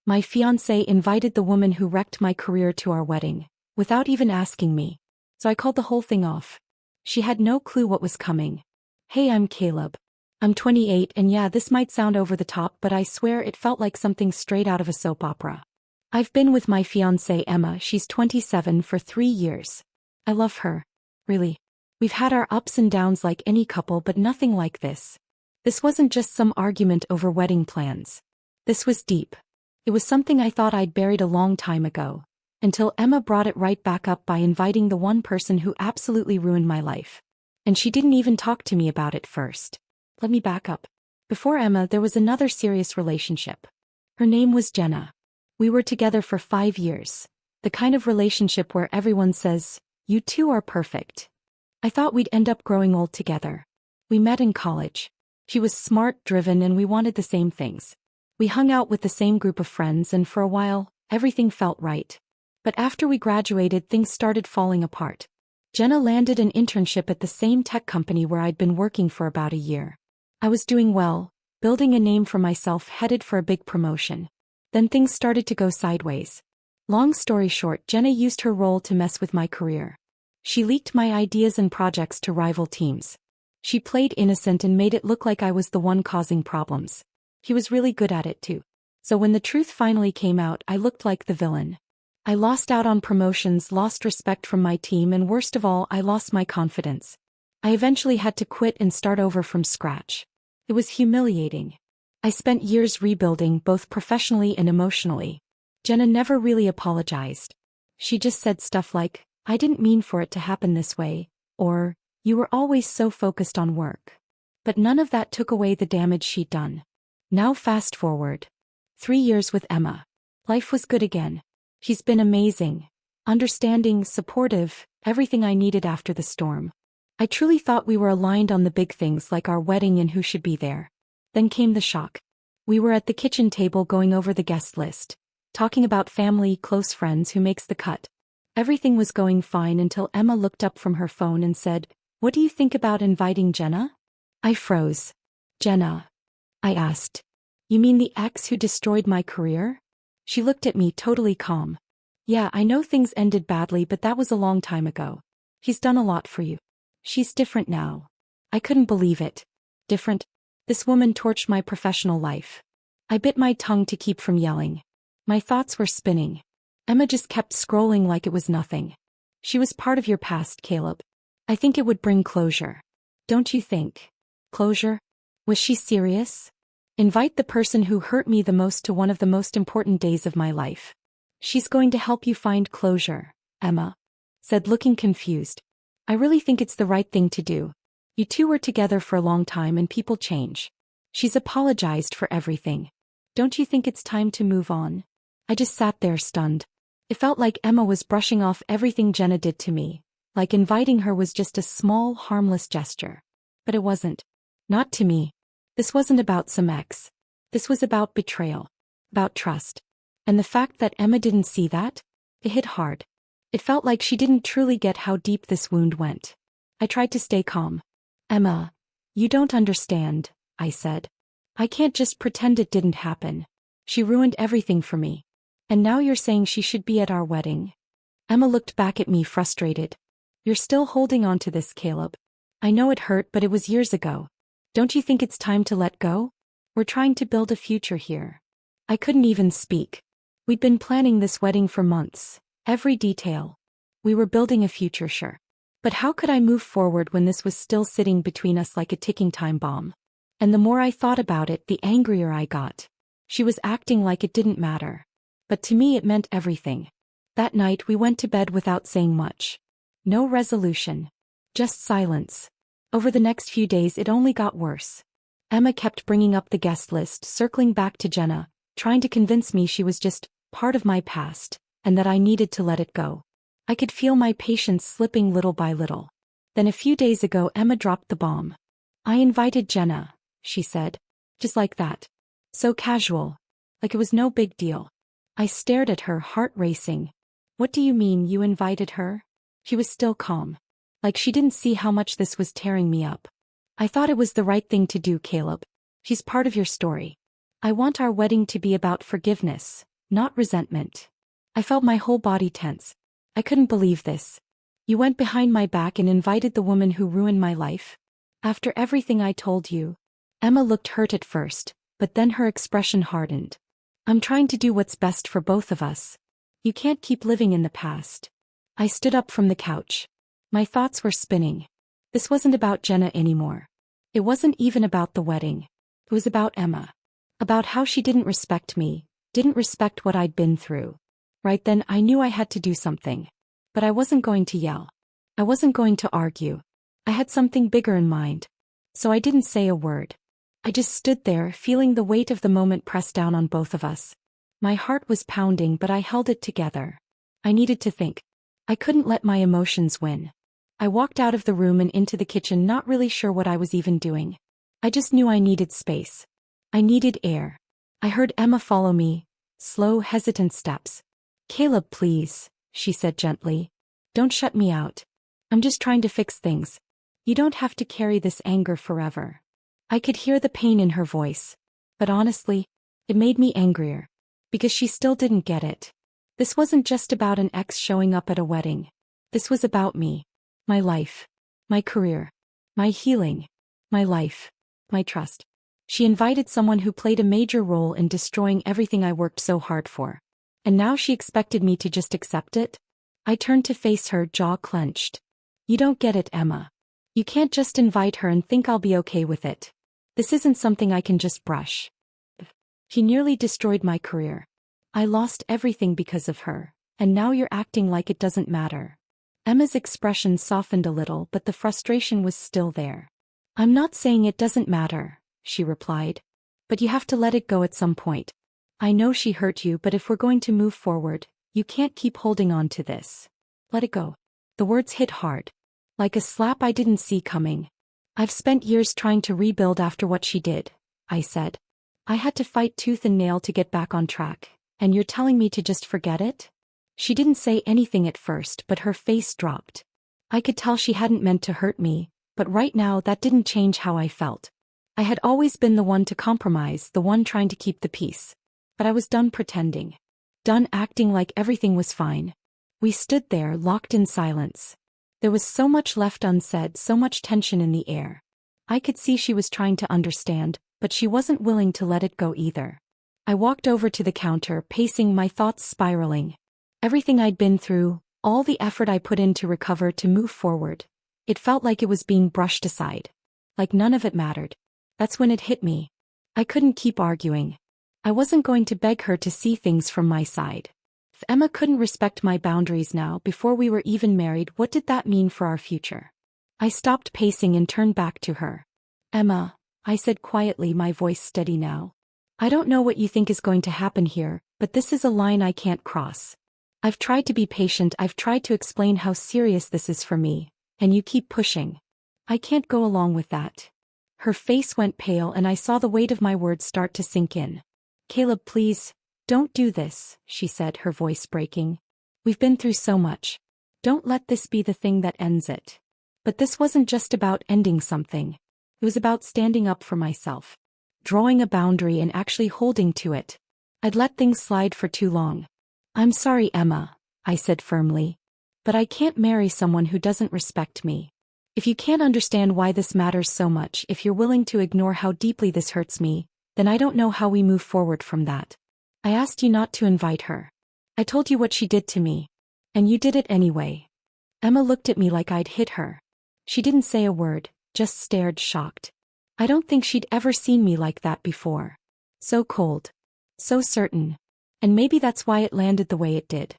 My fiancé invited the woman who wrecked my career to our wedding, without even asking me. So I called the whole thing off. She had no clue what was coming. Hey, I'm Caleb. I'm 28 and yeah, this might sound over the top, but I swear it felt like something straight out of a soap opera. I've been with my fiancée Emma, she's 27, for 3 years. I love her. Really. We've had our ups and downs like any couple, but nothing like this. This wasn't just some argument over wedding plans. This was deep. It was something I thought I'd buried a long time ago, until Emma brought it right back up by inviting the one person who absolutely ruined my life. And she didn't even talk to me about it first. Let me back up. Before Emma, there was another serious relationship. Her name was Jenna. We were together for 5 years. The kind of relationship where everyone says, "You two are perfect." I thought we'd end up growing old together. We met in college. She was smart, driven, and we wanted the same things. We hung out with the same group of friends, and for a while, everything felt right. But after we graduated, things started falling apart. Jenna landed an internship at the same tech company where I'd been working for about a year. I was doing well, building a name for myself, headed for a big promotion. Then things started to go sideways. Long story short, Jenna used her role to mess with my career. She leaked my ideas and projects to rival teams. She played innocent and made it look like I was the one causing problems. He was really good at it too. So when the truth finally came out, I looked like the villain. I lost out on promotions, lost respect from my team, and worst of all, I lost my confidence. I eventually had to quit and start over from scratch. It was humiliating. I spent years rebuilding, both professionally and emotionally. Jenna never really apologized. She just said stuff like, "I didn't mean for it to happen this way," or, "You were always so focused on work." But none of that took away the damage she'd done. Now fast forward. 3 years with Emma. Life was good again. She's been amazing. Understanding, supportive, everything I needed after the storm. I truly thought we were aligned on the big things like our wedding and who should be there. Then came the shock. We were at the kitchen table going over the guest list, talking about family, close friends, who makes the cut. Everything was going fine until Emma looked up from her phone and said, "What do you think about inviting Jenna?" I froze. "Jenna?" I asked. "You mean the ex who destroyed my career?" She looked at me totally calm. "Yeah, I know things ended badly, but that was a long time ago. He's done a lot for you. She's different now." I couldn't believe it. Different? This woman torched my professional life. I bit my tongue to keep from yelling. My thoughts were spinning. Emma just kept scrolling like it was nothing. "She was part of your past, Caleb. I think it would bring closure. Don't you think?" Closure? Was she serious? Invite the person who hurt me the most to one of the most important days of my life. "She's going to help you find closure," Emma said, looking confused. "I really think it's the right thing to do. You two were together for a long time and people change. She's apologized for everything. Don't you think it's time to move on?" I just sat there stunned. It felt like Emma was brushing off everything Jenna did to me, like inviting her was just a small, harmless gesture. But it wasn't. Not to me. This wasn't about some ex. This was about betrayal. About trust. And the fact that Emma didn't see that? It hit hard. It felt like she didn't truly get how deep this wound went. I tried to stay calm. "Emma, you don't understand," I said. "I can't just pretend it didn't happen. She ruined everything for me. And now you're saying she should be at our wedding?" Emma looked back at me frustrated. "You're still holding on to this, Caleb. I know it hurt, but it was years ago. Don't you think it's time to let go? We're trying to build a future here." I couldn't even speak. We'd been planning this wedding for months. Every detail. We were building a future, sure. But how could I move forward when this was still sitting between us like a ticking time bomb? And the more I thought about it, the angrier I got. She was acting like it didn't matter. But to me it meant everything. That night we went to bed without saying much. No resolution. Just silence. Over the next few days it only got worse. Emma kept bringing up the guest list, circling back to Jenna, trying to convince me she was just part of my past, and that I needed to let it go. I could feel my patience slipping little by little. Then a few days ago Emma dropped the bomb. "I invited Jenna," she said. Just like that. So casual. Like it was no big deal. I stared at her, heart racing. "What do you mean, you invited her?" She was still calm. Like she didn't see how much this was tearing me up. "I thought it was the right thing to do, Caleb. She's part of your story. I want our wedding to be about forgiveness, not resentment. I felt my whole body tense. I couldn't believe this. You went behind my back and invited the woman who ruined my life? After everything I told you? Emma looked hurt at first, but then her expression hardened. I'm trying to do what's best for both of us. You can't keep living in the past. I stood up from the couch. My thoughts were spinning. This wasn't about Jenna anymore. It wasn't even about the wedding. It was about Emma. About how she didn't respect me, didn't respect what I'd been through. Right then I knew I had to do something. But I wasn't going to yell. I wasn't going to argue. I had something bigger in mind. So I didn't say a word. I just stood there, feeling the weight of the moment press down on both of us. My heart was pounding, but I held it together. I needed to think. I couldn't let my emotions win. I walked out of the room and into the kitchen, not really sure what I was even doing. I just knew I needed space. I needed air. I heard Emma follow me, slow, hesitant steps. "Caleb, please," she said gently. "Don't shut me out. I'm just trying to fix things. You don't have to carry this anger forever." I could hear the pain in her voice. But honestly, it made me angrier. Because she still didn't get it. This wasn't just about an ex showing up at a wedding. This was about me. My life. My career. My healing. My life. My trust. She invited someone who played a major role in destroying everything I worked so hard for. And now she expected me to just accept it? I turned to face her, jaw clenched. "You don't get it, Emma. You can't just invite her and think I'll be okay with it. This isn't something I can just brush. She nearly destroyed my career. I lost everything because of her, and now you're acting like it doesn't matter." Emma's expression softened a little, but the frustration was still there. "I'm not saying it doesn't matter," she replied. "But you have to let it go at some point. I know she hurt you, but if we're going to move forward, you can't keep holding on to this. Let it go." The words hit hard. Like a slap I didn't see coming. "I've spent years trying to rebuild after what she did," I said. "I had to fight tooth and nail to get back on track, and you're telling me to just forget it?" She didn't say anything at first, but her face dropped. I could tell she hadn't meant to hurt me, but right now that didn't change how I felt. I had always been the one to compromise, the one trying to keep the peace. But I was done pretending. Done acting like everything was fine. We stood there, locked in silence. There was so much left unsaid, so much tension in the air. I could see she was trying to understand, but she wasn't willing to let it go either. I walked over to the counter, pacing, my thoughts spiraling. Everything I'd been through, all the effort I put in to recover, to move forward. It felt like it was being brushed aside. Like none of it mattered. That's when it hit me. I couldn't keep arguing. I wasn't going to beg her to see things from my side. If Emma couldn't respect my boundaries now, before we were even married, what did that mean for our future? I stopped pacing and turned back to her. "Emma," I said quietly, my voice steady now. "I don't know what you think is going to happen here, but this is a line I can't cross. I've tried to be patient, I've tried to explain how serious this is for me, and you keep pushing. I can't go along with that." Her face went pale and I saw the weight of my words start to sink in. "Caleb, please, don't do this," she said, her voice breaking. "We've been through so much. Don't let this be the thing that ends it." But this wasn't just about ending something. It was about standing up for myself. Drawing a boundary and actually holding to it. I'd let things slide for too long. "I'm sorry, Emma," I said firmly. "But I can't marry someone who doesn't respect me. If you can't understand why this matters so much, if you're willing to ignore how deeply this hurts me, then I don't know how we move forward from that. I asked you not to invite her. I told you what she did to me. And you did it anyway." Emma looked at me like I'd hit her. She didn't say a word, just stared, shocked. I don't think she'd ever seen me like that before. So cold. So certain. And maybe that's why it landed the way it did.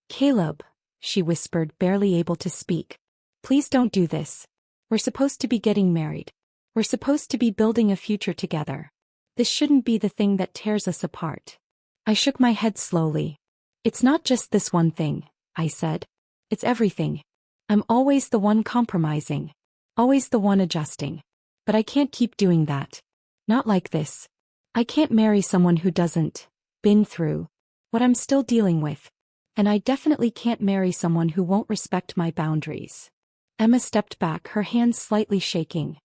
"Caleb," she whispered, barely able to speak. "Please don't do this. We're supposed to be getting married. We're supposed to be building a future together. This shouldn't be the thing that tears us apart." I shook my head slowly. "It's not just this one thing," I said. "It's everything. I'm always the one compromising. Always the one adjusting. But I can't keep doing that. Not like this. I can't marry someone who doesn't been through what I'm still dealing with. And I definitely can't marry someone who won't respect my boundaries." Emma stepped back, her hands slightly shaking.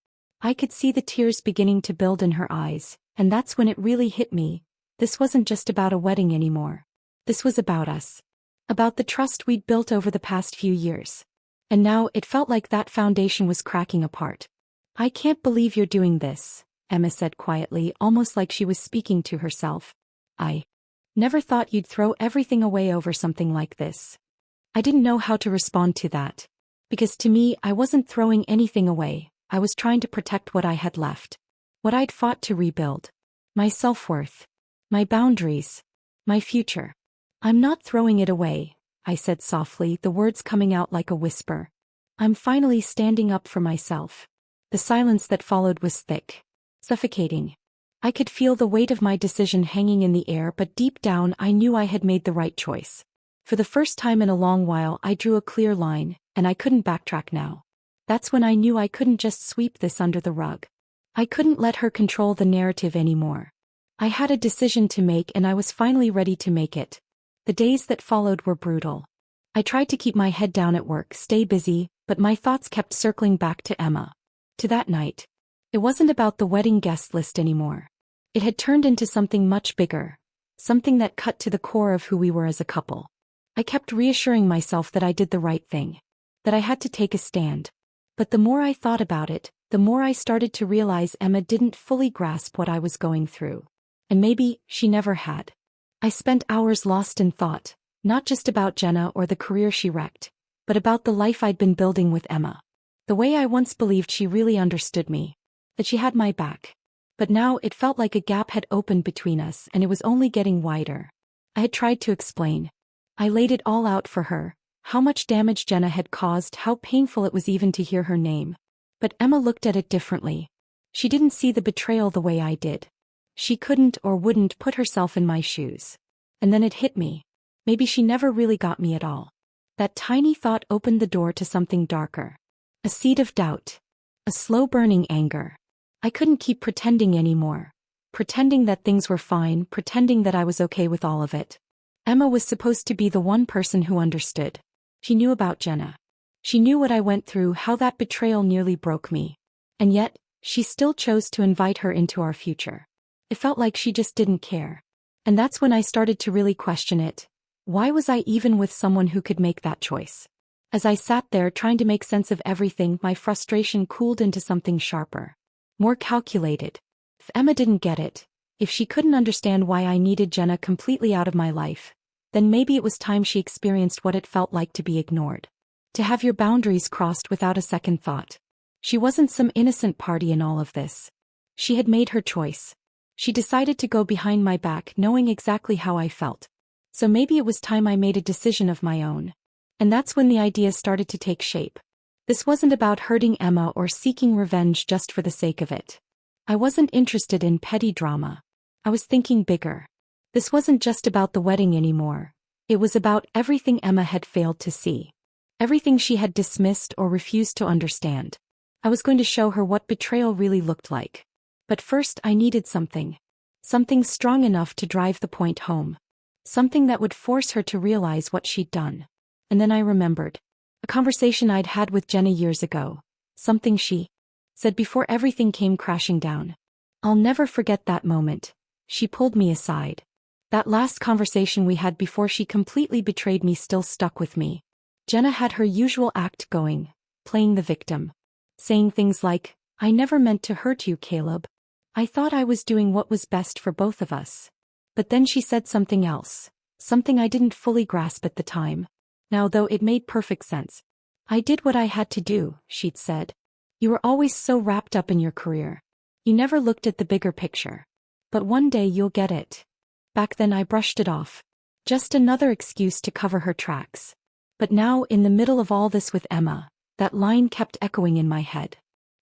I could see the tears beginning to build in her eyes, and that's when it really hit me. This wasn't just about a wedding anymore. This was about us. About the trust we'd built over the past few years. And now it felt like that foundation was cracking apart. I can't believe you're doing this, Emma said quietly, almost like she was speaking to herself. I never thought you'd throw everything away over something like this. I didn't know how to respond to that. Because to me, I wasn't throwing anything away, I was trying to protect what I had left. What I'd fought to rebuild. My self-worth. My boundaries. My future. I'm not throwing it away, I said softly, the words coming out like a whisper. I'm finally standing up for myself. The silence that followed was thick. Suffocating. I could feel the weight of my decision hanging in the air, but deep down I knew I had made the right choice. For the first time in a long while I drew a clear line, and I couldn't backtrack now. That's when I knew I couldn't just sweep this under the rug. I couldn't let her control the narrative anymore. I had a decision to make and I was finally ready to make it. The days that followed were brutal. I tried to keep my head down at work, stay busy, but my thoughts kept circling back to Emma. To that night. It wasn't about the wedding guest list anymore. It had turned into something much bigger. Something that cut to the core of who we were as a couple. I kept reassuring myself that I did the right thing. That I had to take a stand. But the more I thought about it, the more I started to realize Emma didn't fully grasp what I was going through. And maybe she never had. I spent hours lost in thought, not just about Jenna or the career she wrecked, but about the life I'd been building with Emma. The way I once believed she really understood me. That she had my back. But now it felt like a gap had opened between us and it was only getting wider. I had tried to explain. I laid it all out for her, how much damage Jenna had caused, how painful it was even to hear her name. But Emma looked at it differently. She didn't see the betrayal the way I did. She couldn't or wouldn't put herself in my shoes. And then it hit me. Maybe she never really got me at all. That tiny thought opened the door to something darker. A seed of doubt. A slow-burning anger. I couldn't keep pretending anymore. Pretending that things were fine, pretending that I was okay with all of it. Emma was supposed to be the one person who understood. She knew about Jenna. She knew what I went through, how that betrayal nearly broke me. And yet, she still chose to invite her into our future. It felt like she just didn't care. And that's when I started to really question it. Why was I even with someone who could make that choice? As I sat there trying to make sense of everything, my frustration cooled into something sharper. More calculated. If Emma didn't get it, if she couldn't understand why I needed Jenna completely out of my life, then maybe it was time she experienced what it felt like to be ignored. To have your boundaries crossed without a second thought. She wasn't some innocent party in all of this. She had made her choice. She decided to go behind my back knowing exactly how I felt. So maybe it was time I made a decision of my own. And that's when the idea started to take shape. This wasn't about hurting Emma or seeking revenge just for the sake of it. I wasn't interested in petty drama. I was thinking bigger. This wasn't just about the wedding anymore. It was about everything Emma had failed to see. Everything she had dismissed or refused to understand. I was going to show her what betrayal really looked like. But first I needed something. Something strong enough to drive the point home. Something that would force her to realize what she'd done. And then I remembered. A conversation I'd had with Jenna years ago. Something she said before everything came crashing down. I'll never forget that moment. She pulled me aside. That last conversation we had before she completely betrayed me still stuck with me. Jenna had her usual act going, playing the victim. Saying things like, I never meant to hurt you, Caleb. I thought I was doing what was best for both of us. But then she said something else. Something I didn't fully grasp at the time. Now though it made perfect sense. I did what I had to do, she'd said. You were always so wrapped up in your career. You never looked at the bigger picture. But one day you'll get it. Back then I brushed it off. Just another excuse to cover her tracks. But now in the middle of all this with Emma, that line kept echoing in my head.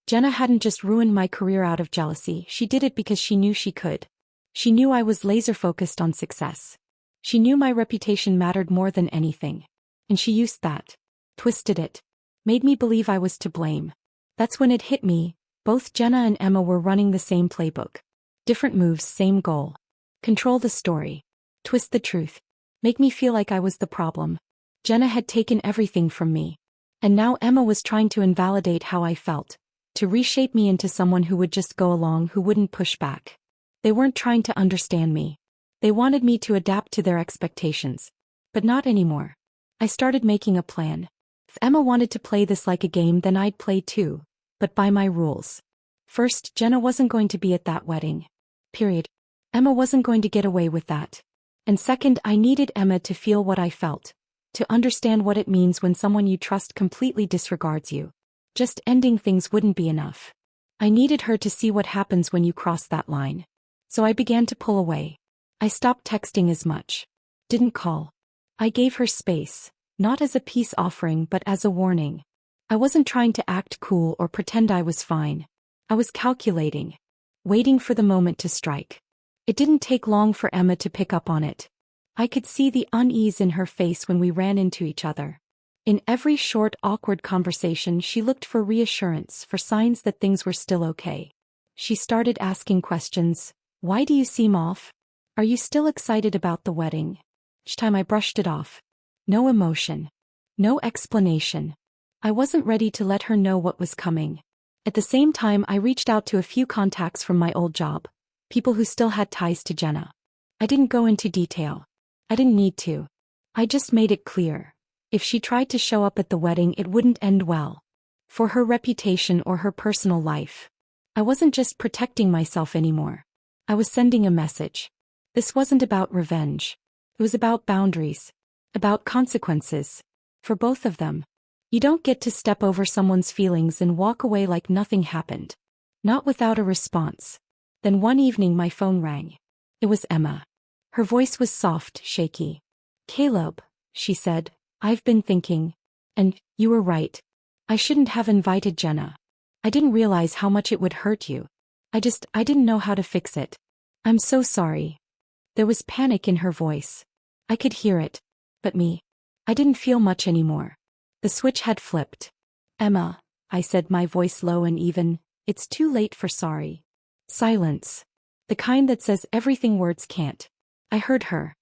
Jenna hadn't just ruined my career out of jealousy, she did it because she knew she could. She knew I was laser-focused on success. She knew my reputation mattered more than anything. And she used that. Twisted it. Made me believe I was to blame. That's when it hit me. Both Jenna and Emma were running the same playbook. Different moves, same goal. Control the story. Twist the truth. Make me feel like I was the problem. Jenna had taken everything from me. And now Emma was trying to invalidate how I felt. To reshape me into someone who would just go along, who wouldn't push back. They weren't trying to understand me. They wanted me to adapt to their expectations. But not anymore. I started making a plan. If Emma wanted to play this like a game, then I'd play too, but by my rules. First, Jenna wasn't going to be at that wedding. Period. Emma wasn't going to get away with that. And second, I needed Emma to feel what I felt, to understand what it means when someone you trust completely disregards you. Just ending things wouldn't be enough. I needed her to see what happens when you cross that line. So I began to pull away. I stopped texting as much. Didn't call. I gave her space, not as a peace offering but as a warning. I wasn't trying to act cool or pretend I was fine. I was calculating, waiting for the moment to strike. It didn't take long for Emma to pick up on it. I could see the unease in her face when we ran into each other. In every short, awkward conversation, she looked for reassurance, for signs that things were still okay. She started asking questions. Why do you seem off? Are you still excited about the wedding? Each time I brushed it off. No emotion. No explanation. I wasn't ready to let her know what was coming. At the same time, I reached out to a few contacts from my old job, people who still had ties to Jenna. I didn't go into detail. I didn't need to. I just made it clear. If she tried to show up at the wedding, it wouldn't end well. For her reputation or her personal life. I wasn't just protecting myself anymore. I was sending a message. This wasn't about revenge. It was about boundaries. About consequences. For both of them. You don't get to step over someone's feelings and walk away like nothing happened. Not without a response. Then one evening my phone rang. It was Emma. Her voice was soft, shaky. "Caleb," she said, "I've been thinking. And, you were right. I shouldn't have invited Jenna. I didn't realize how much it would hurt you. I didn't know how to fix it. I'm so sorry." There was panic in her voice. I could hear it. But me. I didn't feel much anymore. The switch had flipped. "Emma," I said, my voice low and even, "it's too late for sorry." Silence. The kind that says everything words can't. I heard her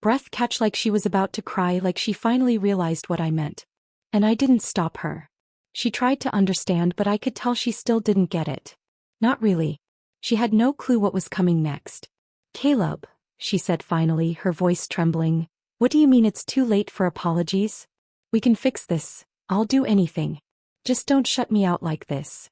breath catch, like she was about to cry, like she finally realized what I meant. And I didn't stop her. She tried to understand, but I could tell she still didn't get it. Not really. She had no clue what was coming next. "Caleb," she said finally, her voice trembling, "what do you mean it's too late for apologies? We can fix this. I'll do anything. Just don't shut me out like this."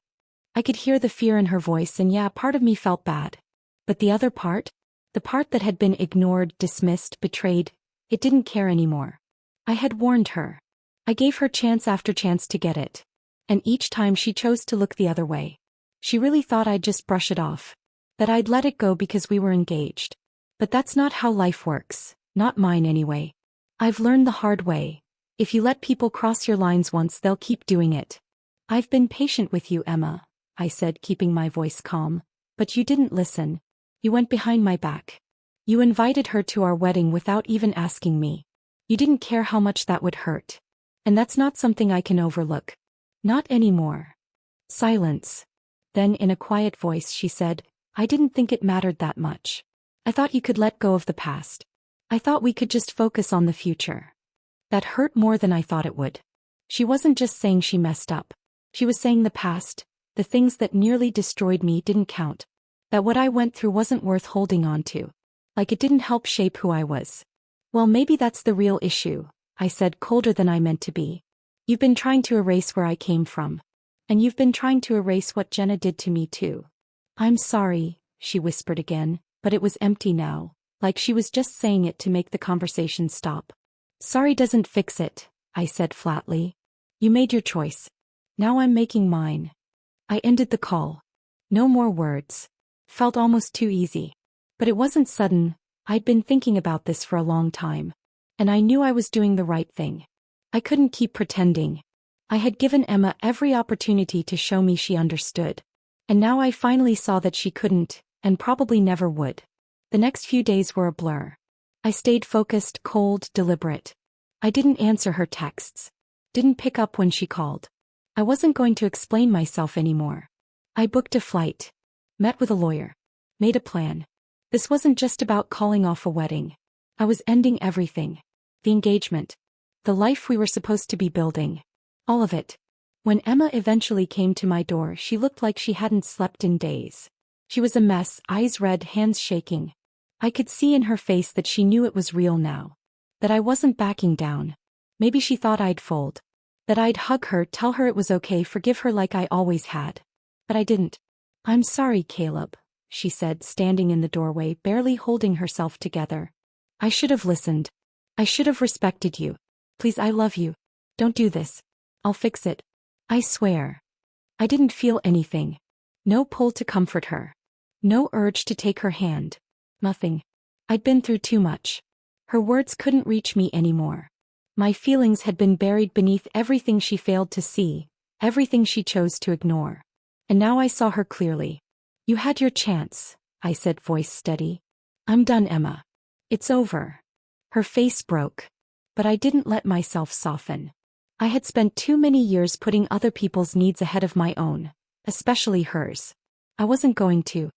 I could hear the fear in her voice, and yeah, part of me felt bad. But the other part? The part that had been ignored, dismissed, betrayed, it didn't care anymore. I had warned her. I gave her chance after chance to get it. And each time she chose to look the other way. She really thought I'd just brush it off. That I'd let it go because we were engaged. But that's not how life works, not mine anyway. I've learned the hard way. If you let people cross your lines once, they'll keep doing it. "I've been patient with you, Emma," I said, keeping my voice calm. "But you didn't listen. You went behind my back. You invited her to our wedding without even asking me. You didn't care how much that would hurt. And that's not something I can overlook. Not anymore." Silence. Then in a quiet voice she said, "I didn't think it mattered that much. I thought you could let go of the past. I thought we could just focus on the future." That hurt more than I thought it would. She wasn't just saying she messed up. She was saying the past, the things that nearly destroyed me, didn't count. That what I went through wasn't worth holding on to. Like it didn't help shape who I was. "Well, maybe that's the real issue," I said, colder than I meant to be. "You've been trying to erase where I came from. And you've been trying to erase what Jenna did to me too." "I'm sorry," she whispered again, but it was empty now, like she was just saying it to make the conversation stop. "Sorry doesn't fix it," I said flatly. "You made your choice. Now I'm making mine." I ended the call. No more words. Felt almost too easy. But it wasn't sudden. I'd been thinking about this for a long time. And I knew I was doing the right thing. I couldn't keep pretending. I had given Emma every opportunity to show me she understood. And now I finally saw that she couldn't, and probably never would. The next few days were a blur. I stayed focused, cold, deliberate. I didn't answer her texts. Didn't pick up when she called. I wasn't going to explain myself anymore. I booked a flight. Met with a lawyer. Made a plan. This wasn't just about calling off a wedding. I was ending everything. The engagement. The life we were supposed to be building. All of it. When Emma eventually came to my door, she looked like she hadn't slept in days. She was a mess, eyes red, hands shaking. I could see in her face that she knew it was real now. That I wasn't backing down. Maybe she thought I'd fold. That I'd hug her, tell her it was okay, forgive her like I always had. But I didn't. "I'm sorry, Caleb," she said, standing in the doorway, barely holding herself together. "I should have listened. I should have respected you. Please, I love you. Don't do this. I'll fix it. I swear." I didn't feel anything. No pull to comfort her. No urge to take her hand. Nothing. I'd been through too much. Her words couldn't reach me anymore. My feelings had been buried beneath everything she failed to see, everything she chose to ignore. And now I saw her clearly. "You had your chance," I said, voice steady. "I'm done, Emma. It's over." Her face broke. But I didn't let myself soften. I had spent too many years putting other people's needs ahead of my own, especially hers. I wasn't going to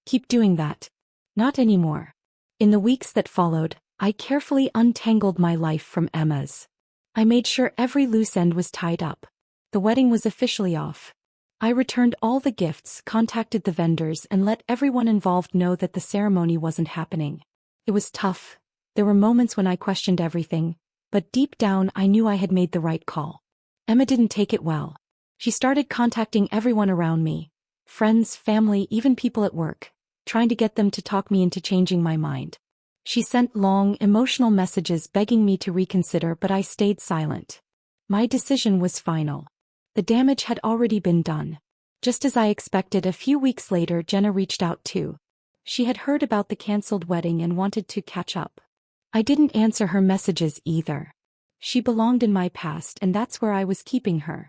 keep doing that. Not anymore. In the weeks that followed, I carefully untangled my life from Emma's. I made sure every loose end was tied up. The wedding was officially off. I returned all the gifts, contacted the vendors, and let everyone involved know that the ceremony wasn't happening. It was tough. There were moments when I questioned everything, but deep down I knew I had made the right call. Emma didn't take it well. She started contacting everyone around me, friends, family, even people at work, trying to get them to talk me into changing my mind. She sent long, emotional messages begging me to reconsider, but I stayed silent. My decision was final. The damage had already been done. Just as I expected, a few weeks later, Jenna reached out too. She had heard about the cancelled wedding and wanted to catch up. I didn't answer her messages either. She belonged in my past, and that's where I was keeping her.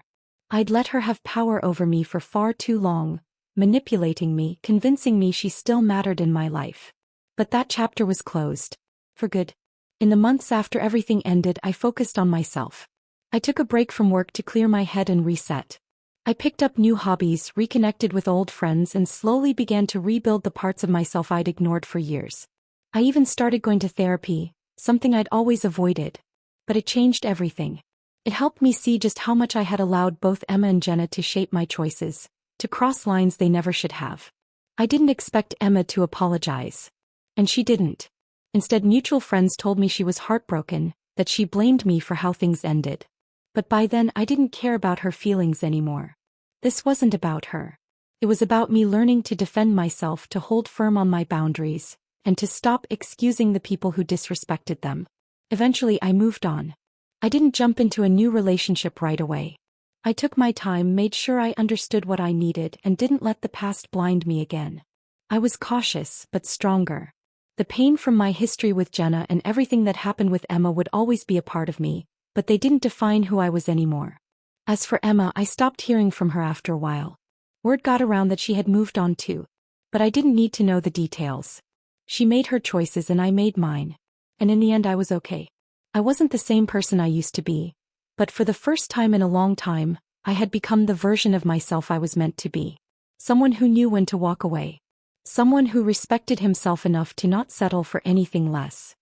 I'd let her have power over me for far too long, manipulating me, convincing me she still mattered in my life. But that chapter was closed. For good. In the months after everything ended, I focused on myself. I took a break from work to clear my head and reset. I picked up new hobbies, reconnected with old friends, and slowly began to rebuild the parts of myself I'd ignored for years. I even started going to therapy, something I'd always avoided. But it changed everything. It helped me see just how much I had allowed both Emma and Jenna to shape my choices, to cross lines they never should have. I didn't expect Emma to apologize. And she didn't. Instead, mutual friends told me she was heartbroken, that she blamed me for how things ended. But by then I didn't care about her feelings anymore. This wasn't about her. It was about me learning to defend myself, to hold firm on my boundaries, and to stop excusing the people who disrespected them. Eventually I moved on. I didn't jump into a new relationship right away. I took my time, made sure I understood what I needed, and didn't let the past blind me again. I was cautious, but stronger. The pain from my history with Jenna and everything that happened with Emma would always be a part of me, but they didn't define who I was anymore. As for Emma, I stopped hearing from her after a while. Word got around that she had moved on too. But I didn't need to know the details. She made her choices and I made mine. And in the end I was okay. I wasn't the same person I used to be. But for the first time in a long time, I had become the version of myself I was meant to be. Someone who knew when to walk away. Someone who respected himself enough to not settle for anything less.